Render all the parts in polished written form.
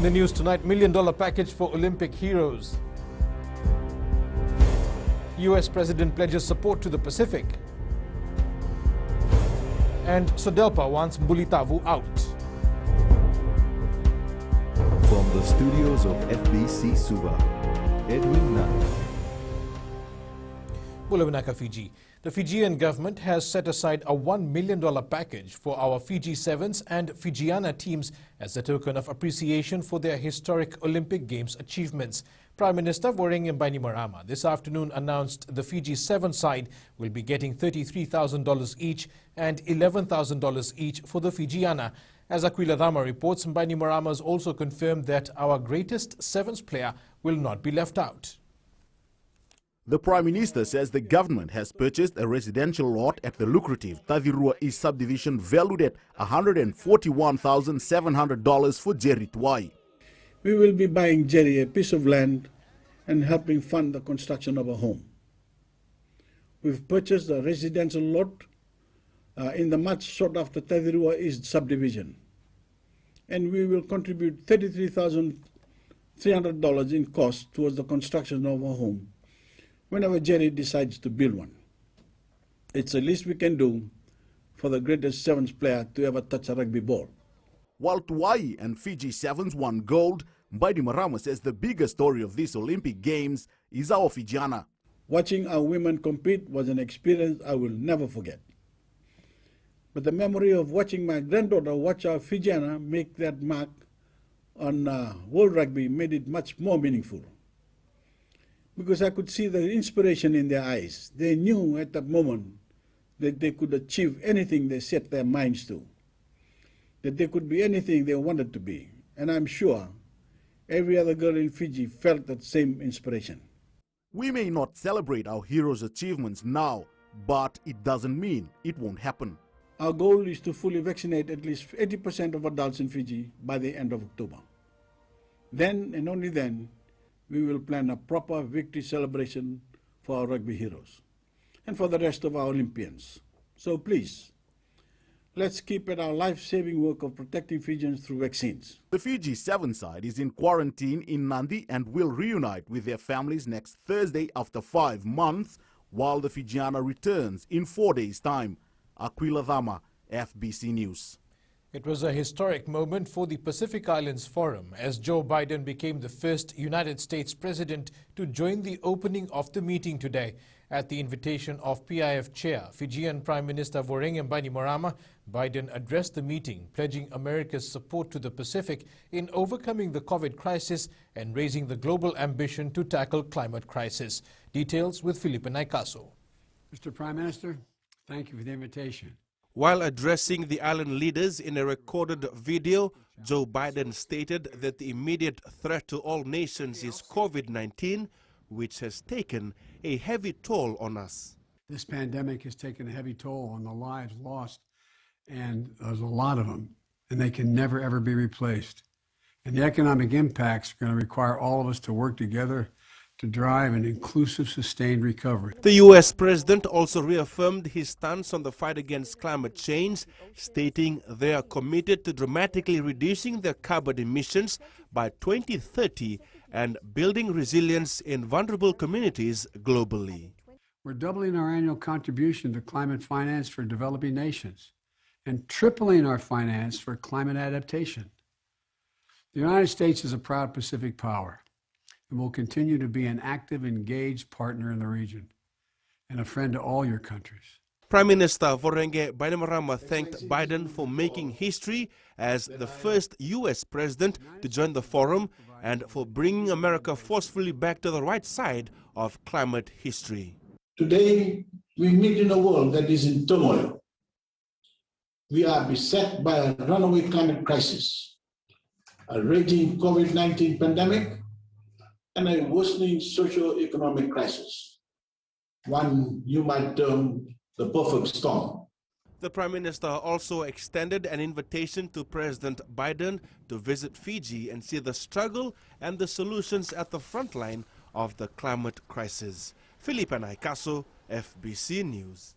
In the news tonight, $1 million package for Olympic heroes. US President pledges support to the Pacific. And Sodelpa wants Bulitavu out. From the studios of FBC Suva, Edwin Nana. Bulawanaka, Fiji. The Fijian government has set aside a $1 million package for our Fiji Sevens and FIJIAN teams as a token of appreciation for their historic Olympic Games achievements. Prime Minister Voreqe Bainimarama this afternoon announced the Fiji Seven side will be getting $33,000 each and $11,000 each for the FIJIAN. As Aquila Dama reports, Bainimarama has also confirmed that our greatest Sevens player will not be left out. The Prime Minister says the government has purchased a residential lot at the lucrative Tavirua East subdivision valued at $141,700 for Jerry Twai. We will be buying Jerry a piece of land and helping fund the construction of a home. We've purchased a residential lot in the much sought after Tavirua East subdivision, and we will contribute $33,300 in cost towards the construction of a home whenever Jerry decides to build one. It's the least we can do for the greatest Sevens player to ever touch a rugby ball. While Twai and Fiji Sevens won gold, Bainimarama says the biggest story of these Olympic Games is our FIJIAN. Watching our women compete was an experience I will never forget. But the memory of watching my granddaughter watch our FIJIAN make that mark on world rugby made it much more meaningful. Because I could see the inspiration in their eyes. They knew at that moment that they could achieve anything they set their minds to, that they could be anything they wanted to be. And I'm sure every other girl in Fiji felt that same inspiration. We may not celebrate our heroes' achievements now, but it doesn't mean it won't happen. Our goal is to fully vaccinate at least 80% of adults in Fiji by the end of October. Then and only then, we will plan a proper victory celebration for our rugby heroes and for the rest of our Olympians. So please, let's keep at our life-saving work of protecting Fijians through vaccines. The Fiji Seven side is in quarantine in Nandi and will reunite with their families next Thursday after 5 months, while the FIJIAN returns in 4 days' time. Aquila Dama, FBC News. It was a historic moment for the Pacific Islands Forum as Joe Biden became the first United States president to join the opening of the meeting today. At the invitation of PIF Chair, Fijian Prime Minister Voreqe Bainimarama, Biden addressed the meeting, pledging America's support to the Pacific in overcoming the COVID crisis and raising the global ambition to tackle climate crisis. Details with Felipe Naikaso. Mr. Prime Minister, thank you for the invitation. While addressing the island leaders in a recorded video, Joe Biden stated that the immediate threat to all nations is COVID-19, which has taken a heavy toll on us. This pandemic has taken a heavy toll on the lives lost, and there's a lot of them, and they can never, ever be replaced. And the economic impacts are going to require all of us to work together to drive an inclusive, sustained recovery. The U.S. president also reaffirmed his stance on the fight against climate change, stating they are committed to dramatically reducing their carbon emissions by 2030 and building resilience in vulnerable communities globally. We're doubling our annual contribution to climate finance for developing nations and tripling our finance for climate adaptation. The United States is a proud Pacific power and will continue to be an active, engaged partner in the region and a friend to all your countries. Prime Minister Voreqe Bainimarama thanked Biden for making history as the first U.S. president to join the forum and for bringing America forcefully back to the right side of climate history. Today, we meet in a world that is in turmoil. We are beset by a runaway climate crisis, a raging COVID-19 pandemic, and a worsening socio-economic crisis, one you might term the perfect storm. The Prime Minister also extended an invitation to President Biden to visit Fiji and see the struggle and the solutions at the front line of the climate crisis. Felipe Naikaso, FBC News.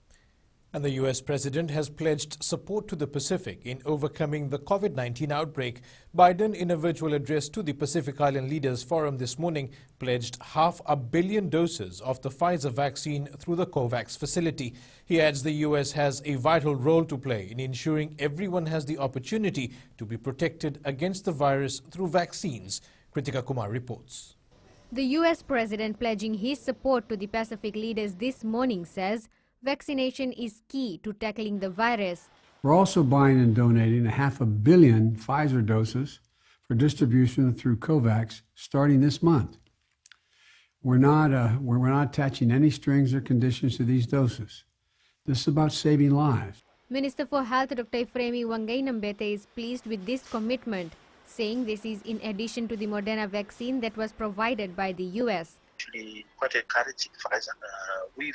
And the U.S. president has pledged support to the Pacific in overcoming the COVID-19 outbreak. Biden, in a virtual address to the Pacific Island Leaders Forum this morning, pledged 500 million doses of the Pfizer vaccine through the COVAX facility. He adds the U.S. has a vital role to play in ensuring everyone has the opportunity to be protected against the virus through vaccines. Kritika Kumar reports. The U.S. president pledging his support to the Pacific leaders this morning says vaccination is key to tackling the virus. We're also buying and donating 500 million Pfizer doses for distribution through COVAX starting this month. We're not attaching any strings or conditions to these doses. This is about saving lives. Minister for Health Dr. Fremi Wangainambete is pleased with this commitment, saying this is in addition to the Moderna vaccine that was provided by the U.S. Actually quite encouraging for us. We've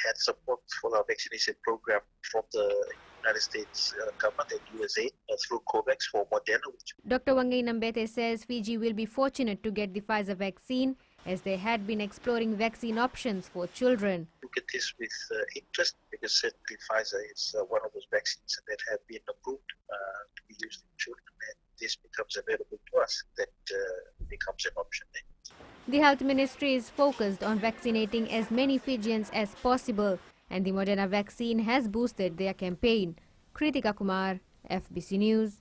had support for our vaccination program from the United States government and USA through COVAX for Moderna. Dr. Wangainambete says Fiji will be fortunate to get the Pfizer vaccine as they had been exploring vaccine options for children. Look at this with interest because certainly Pfizer is one of those vaccines that have been approved to be used in children, and this becomes available to us. That becomes an option then. The Health Ministry is focused on vaccinating as many Fijians as possible, and the Moderna vaccine has boosted their campaign. Kritika Kumar, FBC News.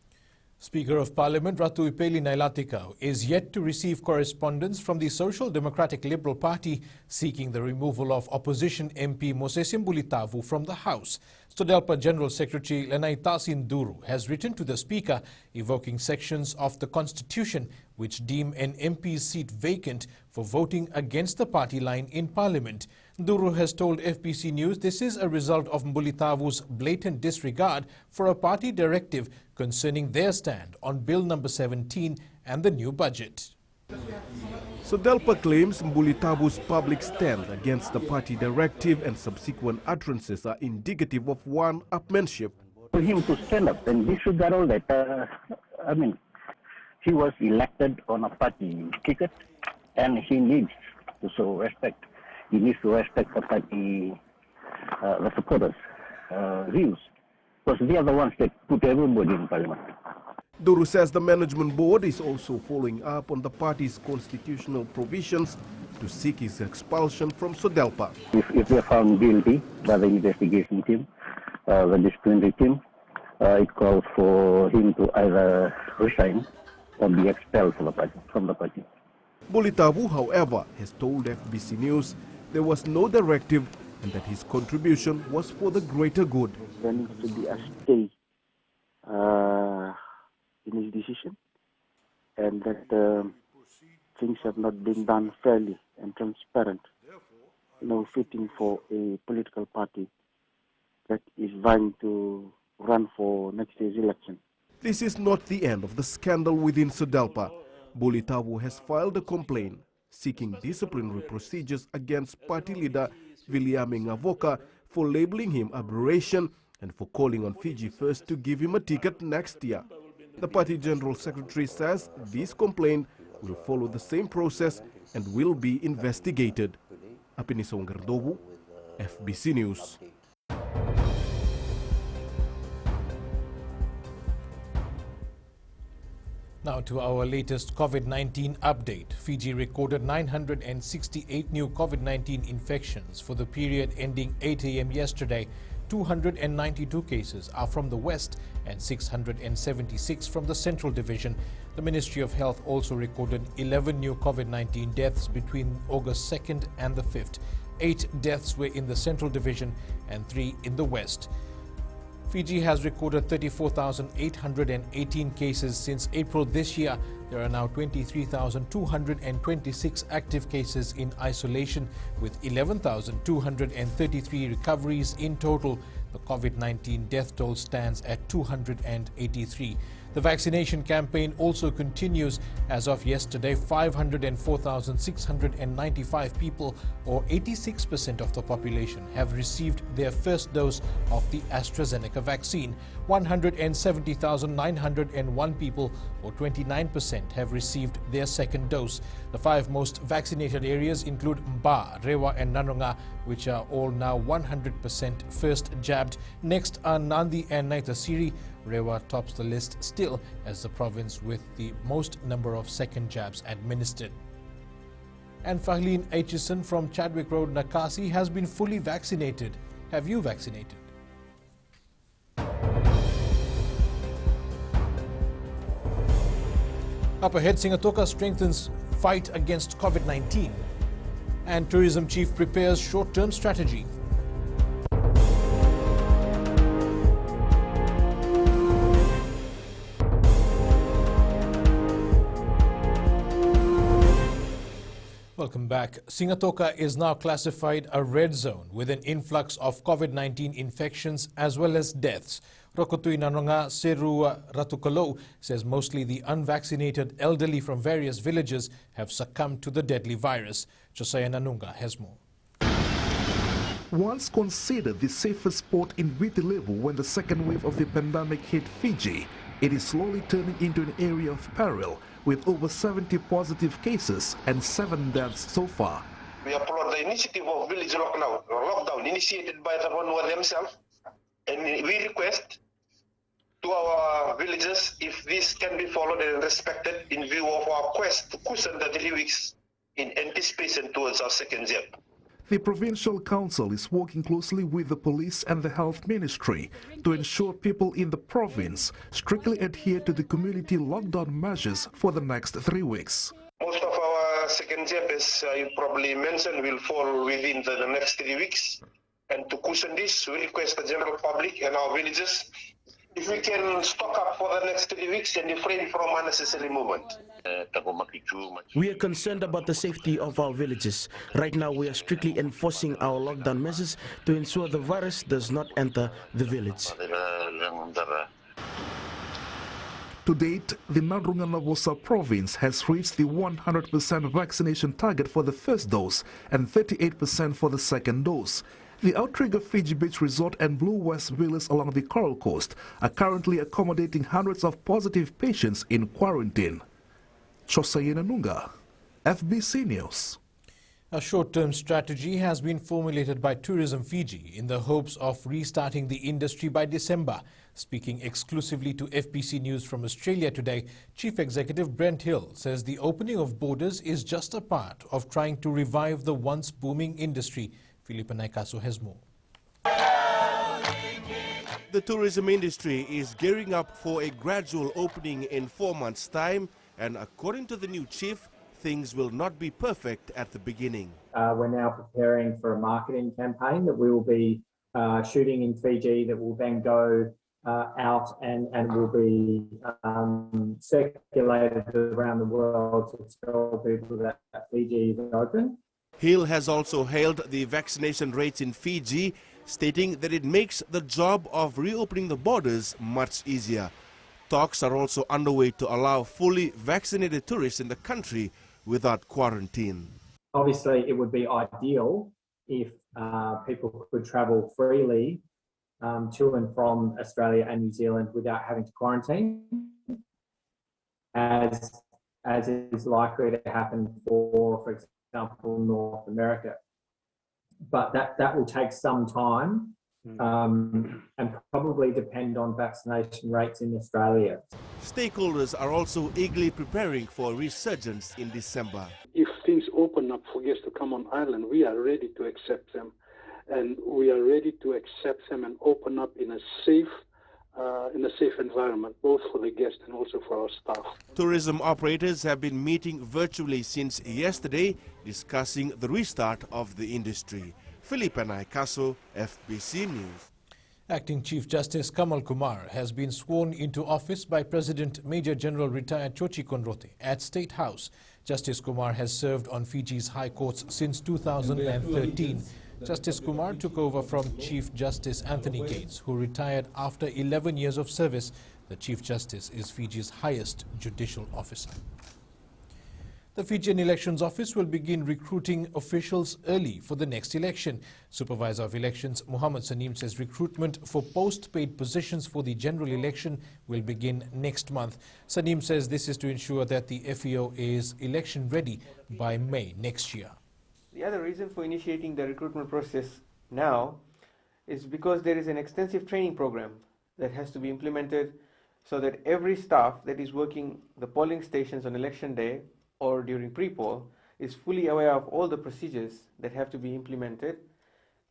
Speaker of Parliament Ratu Ipeli Nailatikau is yet to receive correspondence from the Social Democratic Liberal Party seeking the removal of opposition MP Mosesim Bulitavu from the House. Sodelpa General Secretary Lenai Tasin Duru has written to the Speaker evoking sections of the Constitution which deem an MP's seat vacant for voting against the party line in Parliament. Duru has told FBC News this is a result of Mbulitavu's blatant disregard for a party directive concerning their stand on Bill number 17 and the new budget. Sodelpa claims Mbulitavu's public stand against the party directive and subsequent utterances are indicative of one-upmanship. For him to stand up and disregard all that, he was elected on a party ticket and he needs to show respect. He needs to respect the party, the supporters' views, because they are the ones that put everybody in Parliament. Duru says the management board is also following up on the party's constitutional provisions to seek his expulsion from Sodelpa. If they are found guilty by the investigation team, the disciplinary team, it calls for him to either resign or be expelled from the party. Bulitavu, however, has told FBC News there was no directive and that his contribution was for the greater good. There needs to be a stay in his decision, and that things have not been done fairly and transparent, fitting for a political party that is vying to run for next year's election. This is not the end of the scandal within Sodelpa. Bulitavu has filed a complaint seeking disciplinary procedures against party leader Viliame Ngavoka for labeling him aberration and for calling on Fiji First to give him a ticket next year. The party general secretary says this complaint will follow the same process and will be investigated. Apiniso Ngardobu, FBC News. Now to our latest COVID-19 update. Fiji recorded 968 new COVID-19 infections for the period ending 8 a.m. yesterday. 292 cases are from the West and 676 from the Central Division. The Ministry of Health also recorded 11 new COVID-19 deaths between August 2nd and the 5th. 8 deaths were in the Central Division and 3 in the West. Fiji has recorded 34,818 cases since April this year. There are now 23,226 active cases in isolation with 11,233 recoveries in total. The COVID-19 death toll stands at 283. The vaccination campaign also continues. As of yesterday, 504,695 people, or 86% of the population, have received their first dose of the AstraZeneca vaccine. 170,901 people, or 29%, have received their second dose. The 5 most vaccinated areas include Mba, Rewa and Nanonga, which are all now 100% first jabbed. Next are Nandi and Naitasiri. Rewa tops the list still as the province with the most number of second jabs administered. And Fahlin Aitchison from Chadwick Road, Nakasi, has been fully vaccinated. Have you vaccinated? Up ahead, Singatoka strengthens fight against COVID-19. And tourism chief prepares short-term strategy. Welcome back. Singatoka is now classified a red zone with an influx of COVID-19 infections as well as deaths. Rokotui Nanonga Serua Ratukalo says mostly the unvaccinated elderly from various villages have succumbed to the deadly virus. Josiah Nanunga has more. Once considered the safest spot in Witilevu when the second wave of the pandemic hit Fiji, it is slowly turning into an area of peril, with over 70 positive cases and 7 deaths so far. We applaud the initiative of village lockdown initiated by the Vanua themselves, and we request to our villagers if this can be followed and respected in view of our quest to cushion the 3 weeks in anticipation towards our second jab. The Provincial Council is working closely with the police and the Health Ministry to ensure people in the province strictly adhere to the community lockdown measures for the next 3 weeks. Most of our second jab, as you probably mentioned, will fall within the next 3 weeks. And to cushion this, we request the general public and our villagers, if we can stock up for the next 3 weeks and refrain from unnecessary movement. We are concerned about the safety of our villages. Right now, we are strictly enforcing our lockdown measures to ensure the virus does not enter the village. To date, the Nadrunga Navosa province has reached the 100% vaccination target for the first dose and 38% for the second dose. The Outrigger Fiji Beach Resort and Blue West villas along the Coral Coast are currently accommodating hundreds of positive patients in quarantine. Chosayena Nunga, FBC News. A short-term strategy has been formulated by Tourism Fiji in the hopes of restarting the industry by December. Speaking exclusively to FBC News from Australia today, Chief Executive Brent Hill says the opening of borders is just a part of trying to revive the once booming industry. Philippa Naikaso has more. The tourism industry is gearing up for a gradual opening in 4 months' time, and according to the new chief, things will not be perfect at the beginning. We're now preparing for a marketing campaign that we will be shooting in Fiji, that will then go out and will be circulated around the world to tell people that Fiji is open. Hill has also hailed the vaccination rates in Fiji, stating that it makes the job of reopening the borders much easier. Talks are also underway to allow fully vaccinated tourists in the country without quarantine. Obviously, it would be ideal if people could travel freely to and from Australia and New Zealand without having to quarantine, as is likely to happen for example, North America. But that will take some time and probably depend on vaccination rates in Australia. Stakeholders are also eagerly preparing for a resurgence in December. If things open up for guests to come on island, we are ready to accept them. And we are ready to accept them and open up in a safe environment, both for the guests and also for our staff. Tourism operators have been meeting virtually since yesterday, discussing the restart of the industry. Philippa Naikaso, FBC News. Acting Chief Justice Kamal Kumar has been sworn into office by President Major General retired Chochi Konrote at State House. Justice Kumar has served on Fiji's high courts since 2013. Justice Kumar took over from Chief Justice Anthony Gates, who retired after 11 years of service. The Chief Justice is Fiji's highest judicial officer. The Fijian Elections Office will begin recruiting officials early for the next election. Supervisor of Elections Muhammad Sanim says recruitment for post-paid positions for the general election will begin next month. Sanim says this is to ensure that the FEO is election ready by May next year. The other reason for initiating the recruitment process now is because there is an extensive training program that has to be implemented so that every staff that is working the polling stations on election day or during pre-poll is fully aware of all the procedures that have to be implemented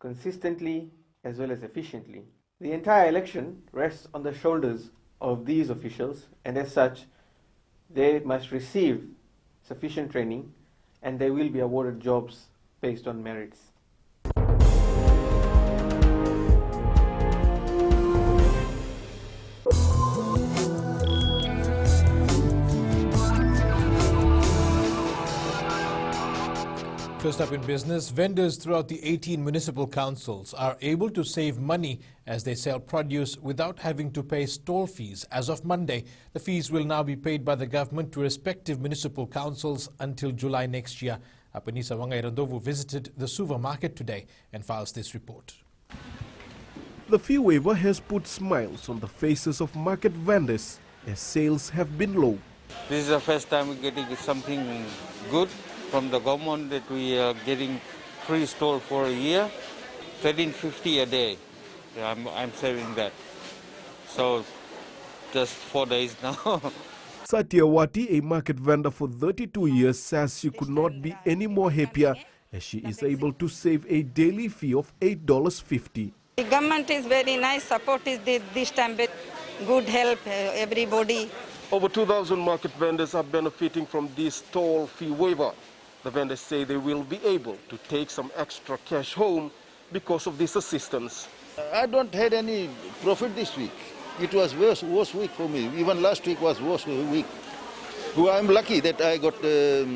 consistently as well as efficiently. The entire election rests on the shoulders of these officials, and as such, they must receive sufficient training and they will be awarded jobs based on merits. First up in business, vendors throughout the 18 municipal councils are able to save money as they sell produce without having to pay stall fees as of Monday. The fees will now be paid by the government to respective municipal councils until July next year. Apanisa Wangairandovu visited the Suva market today and files this report. The fee waiver has put smiles on the faces of market vendors as sales have been low. This is the first time we're getting something good from the government, that we are getting free stall for a year, 13.50 a day. Yeah, I'm saving that. So just 4 days now. Satyawati, a market vendor for 32 years, says she could not be any more happier as she is able to save a daily fee of $8.50. The government is very nice, support is this time, good help everybody. Over 2,000 market vendors are benefiting from this stall fee waiver. The vendors say they will be able to take some extra cash home because of this assistance. I don't had any profit this week. It was worst week for me. Even last week was worst week. Well, I'm lucky that I got the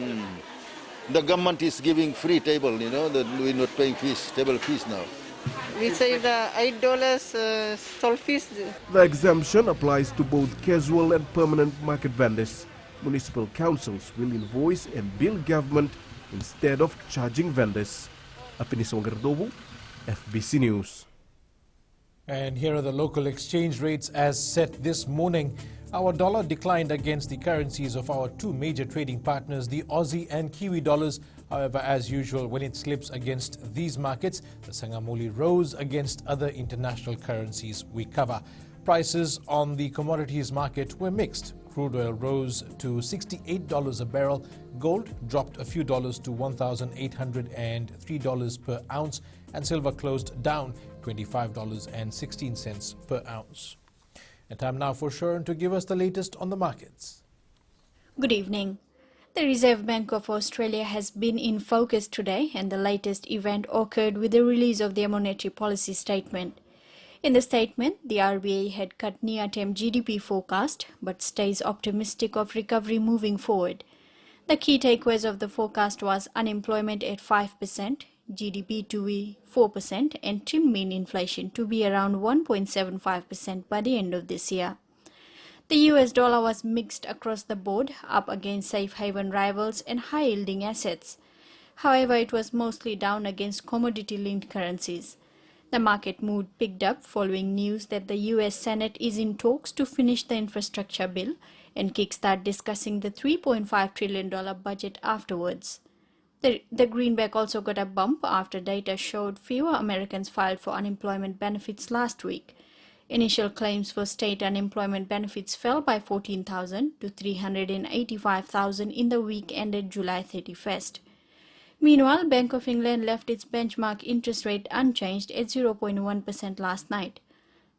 government is giving free table, you know, that we're not paying fees, table fees now. We saved $8 stall fees. The exemption applies to both casual and permanent market vendors. Municipal councils will invoice and bill government instead of charging vendors. Apinis Wangairandovu, FBC News. And here are the local exchange rates as set this morning. Our dollar declined against the currencies of our two major trading partners, the Aussie and Kiwi dollars. However, as usual, when it slips against these markets, the Sangamuli rose against other international currencies we cover. Prices on the commodities market were mixed. Crude oil rose to $68 a barrel. Gold dropped a few dollars to $1,803 per ounce. And silver closed down $25.16 per ounce. And time now for Sharon to give us the latest on the markets. Good evening. The Reserve Bank of Australia has been in focus today, and the latest event occurred with the release of their monetary policy statement. In the statement, the RBA had cut near-term GDP forecast, but stays optimistic of recovery moving forward. The key takeaways of the forecast was unemployment at 5%, GDP to be 4%, and trim mean inflation to be around 1.75% by the end of this year. The US dollar was mixed across the board, up against safe haven rivals and high-yielding assets. However, it was mostly down against commodity-linked currencies. The market mood picked up following news that the US Senate is in talks to finish the infrastructure bill and kickstart discussing the $3.5 trillion budget afterwards. The greenback also got a bump after data showed fewer Americans filed for unemployment benefits last week. Initial claims for state unemployment benefits fell by 14,000 to 385,000 in the week ended July 31st. Meanwhile, Bank of England left its benchmark interest rate unchanged at 0.1% last night.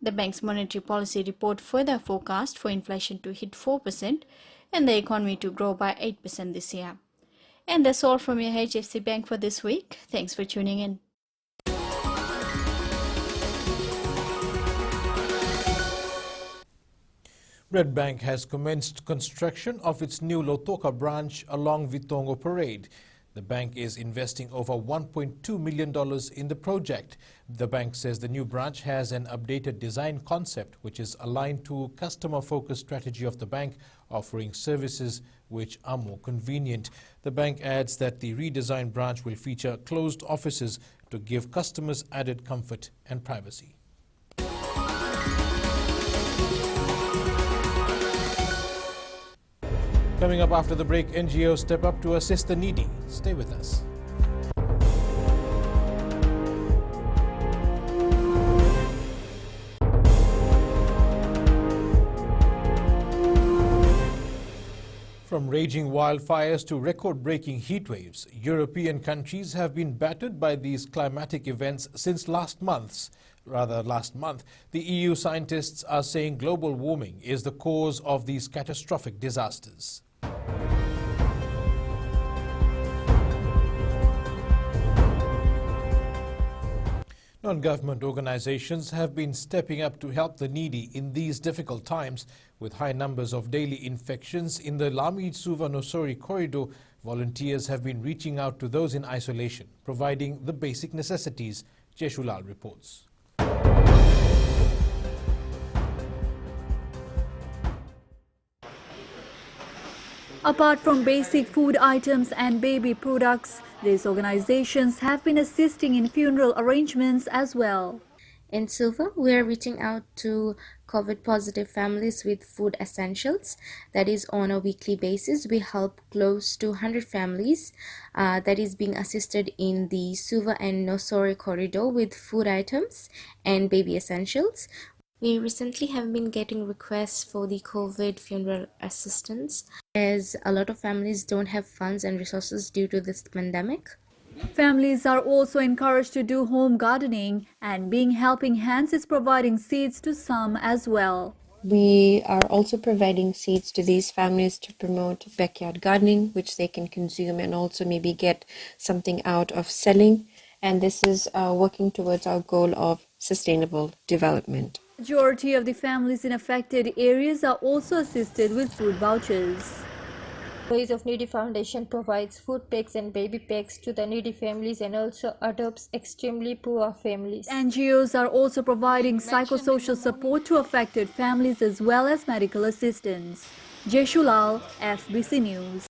The bank's monetary policy report further forecast for inflation to hit 4% and the economy to grow by 8% this year. And that's all from your HFC Bank for this week. Thanks for tuning in. Red Bank has commenced construction of its new Lautoka branch along Vitongo Parade. The bank is investing over $1.2 million in the project. The bank says the new branch has an updated design concept which is aligned to customer-focused strategy of the bank, offering services which are more convenient. The bank adds that the redesigned branch will feature closed offices to give customers added comfort and privacy. Coming up after the break, NGOs step up to assist the needy. Stay with us. From raging wildfires to record-breaking heat waves, European countries have been battered by these climatic events since last month. The EU scientists are saying global warming is the cause of these catastrophic disasters. Non-government organizations have been stepping up to help the needy in these difficult times. With high numbers of daily infections in the Lami-Suva-Nosori corridor, volunteers have been reaching out to those in isolation, providing the basic necessities. Jeshulal reports. Apart from basic food items and baby products, these organizations have been assisting in funeral arrangements as well. In Suva, we are reaching out to COVID-positive families with food essentials. That is, on a weekly basis, we help close to 100 families that is being assisted in the Suva and Nosori corridor with food items and baby essentials. We recently have been getting requests for the COVID funeral assistance, as a lot of families don't have funds and resources due to this pandemic. Families are also encouraged to do home gardening, and Being Helping Hands is providing seeds to some as well. We are also providing seeds to these families to promote backyard gardening, which they can consume and also maybe get something out of selling. And this is working towards our goal of sustainable development. Majority of the families in affected areas are also assisted with food vouchers. Voice of Needy Foundation provides food packs and baby packs to the needy families and also adopts extremely poor families. NGOs are also providing psychosocial support to affected families as well as medical assistance. Jeshulal, FBC News.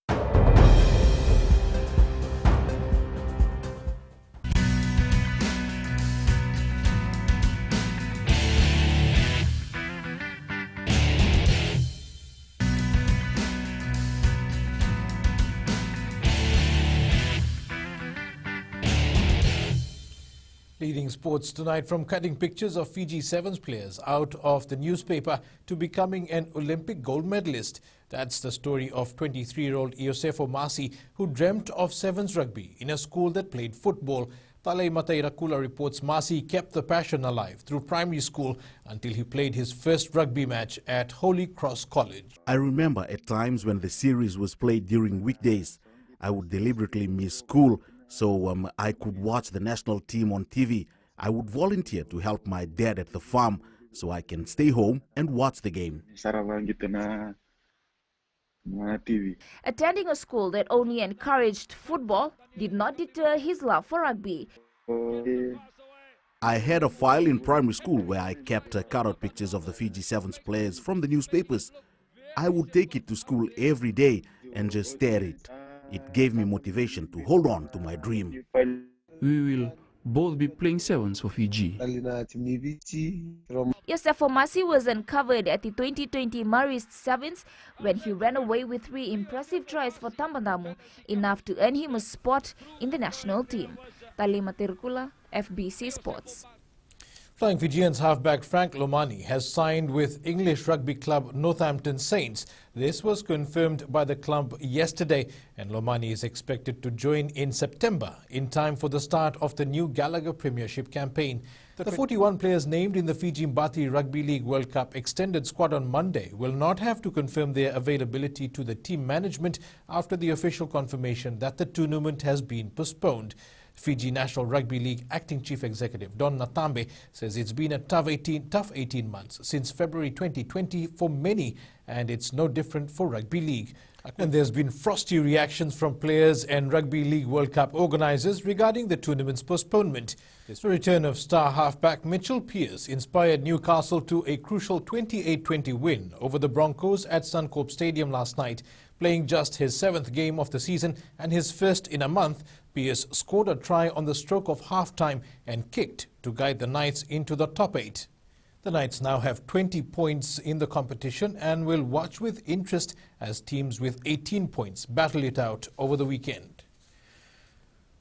Leading sports tonight, from cutting pictures of Fiji Sevens players out of the newspaper to becoming an Olympic gold medalist. That's the story of 23-year-old Iosefo Masi, who dreamt of Sevens rugby in a school that played football. Talei Matairakula reports Masi kept the passion alive through primary school until he played his first rugby match at Holy Cross College. I remember at times when the series was played during weekdays, I would deliberately miss school so I could watch the national team on TV. I would volunteer to help my dad at the farm so I can stay home and watch the game. Attending a school that only encouraged football did not deter his love for rugby. I had a file in primary school where I kept cutout pictures of the Fiji Sevens players from the newspapers. I would take it to school every day and just stare at it. It gave me motivation to hold on to my dream. We will both be playing sevens for Fiji. Iosefo Masi was uncovered at the 2020 Marist Sevens when he ran away with 3 impressive tries for Tampanamu, enough to earn him a spot in the national team. Talei Matairakula, FBC Sports. Flying Fijians halfback Frank Lomani has signed with English rugby club Northampton Saints. This was confirmed by the club yesterday, and Lomani is expected to join in September in time for the start of the new Gallagher Premiership campaign. The 41 players named in the Fiji Mbati Rugby League World Cup extended squad on Monday will not have to confirm their availability to the team management after the official confirmation that the tournament has been postponed. Fiji National Rugby League Acting Chief Executive Don Natambe says it's been a tough 18 months since February 2020 for many, and it's no different for Rugby League. And there's been frosty reactions from players and Rugby League World Cup organisers regarding the tournament's postponement. The return of star halfback Mitchell Pearce inspired Newcastle to a crucial 28-20 win over the Broncos at Suncorp Stadium last night. Playing just his 7th game of the season and his first in a month, Pearce scored a try on the stroke of half-time and kicked to guide the Knights into the top 8. The Knights now have 20 points in the competition and will watch with interest as teams with 18 points battle it out over the weekend.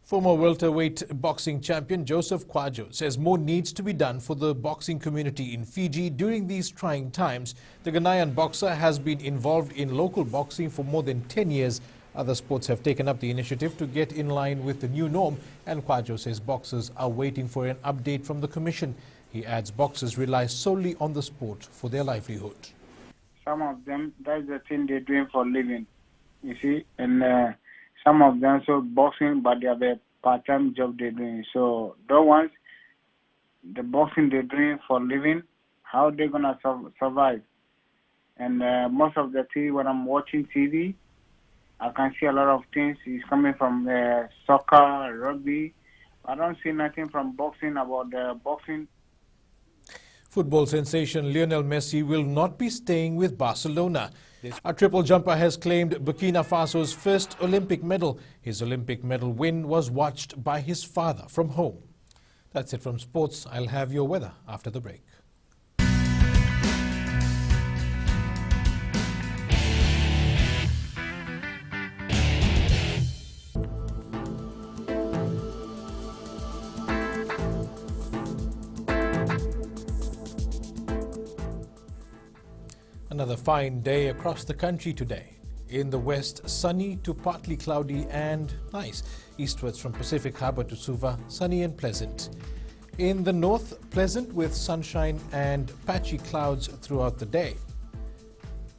Former welterweight boxing champion Joseph Kwadwo says more needs to be done for the boxing community in Fiji during these trying times. The Ghanaian boxer has been involved in local boxing for more than 10 years. Other sports have taken up the initiative to get in line with the new norm, and Kwadwo says boxers are waiting for an update from the commission. He adds boxers rely solely on the sport for their livelihood. Some of them, that's the thing they're doing for a living, you see, and some of them so boxing, but they have a part-time job they're doing. So those ones, the boxing they're doing for a living, how they're going to survive. And most of the TV, when I'm watching TV, I can see a lot of things. It's coming from soccer, rugby. I don't see nothing from boxing about the boxing. Football sensation Lionel Messi will not be staying with Barcelona. A triple jumper has claimed Burkina Faso's first Olympic medal. His Olympic medal win was watched by his father from home. That's it from sports. I'll have your weather after the break. Another fine day across the country today. In the west, sunny to partly cloudy and nice. Eastwards from Pacific Harbour to Suva, sunny and pleasant. In the north, pleasant with sunshine and patchy clouds throughout the day.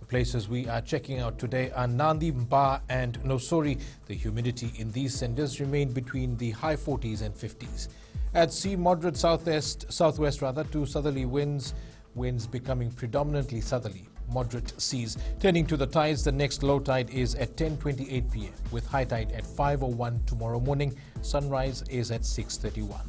The places we are checking out today are Nandi, Mba and Nosori. The humidity in these centres remained between the high 40s and 50s. At sea, moderate southwest to southerly winds becoming predominantly southerly. Moderate seas. Turning to the tides, the next low tide is at 10:28 p.m. with high tide at 5:01 tomorrow morning. Sunrise is at 6:31.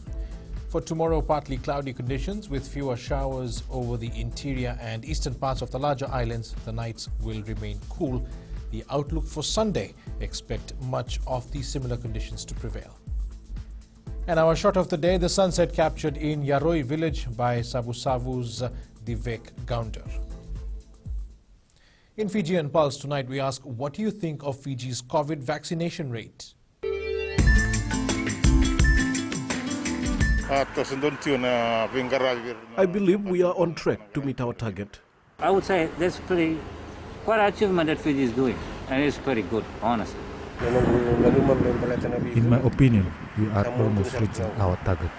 For tomorrow, partly cloudy conditions with fewer showers over the interior and eastern parts of the larger islands. The nights will remain cool. The outlook for Sunday, expect much of the similar conditions to prevail. And our shot of the day, the sunset captured in Yaroi village by Savu-Savu's Divek Gounder. In Fijian Pulse tonight, we ask, what do you think of Fiji's COVID vaccination rate? I believe we are on track to meet our target. I would say that's quite an achievement that Fiji is doing, and it's pretty good, honestly. In my opinion, we are almost reaching our target.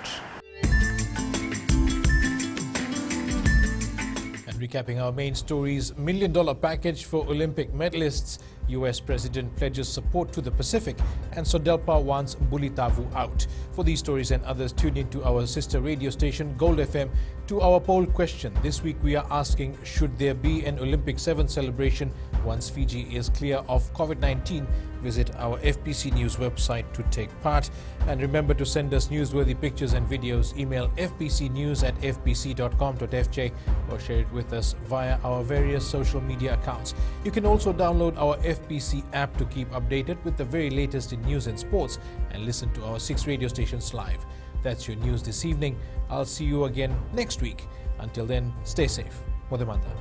Recapping our main stories, $1 million package for Olympic medalists. US President pledges support to the Pacific, and Sodelpa wants Bulitavu out. For these stories and others, tune in to our sister radio station, Gold FM. To our poll question, this week we are asking, should there be an Olympic 7 celebration once Fiji is clear of COVID-19? Visit our FPC News website to take part. And remember to send us newsworthy pictures and videos. Email fpcnews@fpc.com.fj or share it with us via our various social media accounts. You can also download our FPC app to keep updated with the very latest in news and sports and listen to our 6 radio stations live. That's your news this evening. I'll see you again next week. Until then, stay safe. Modemanda.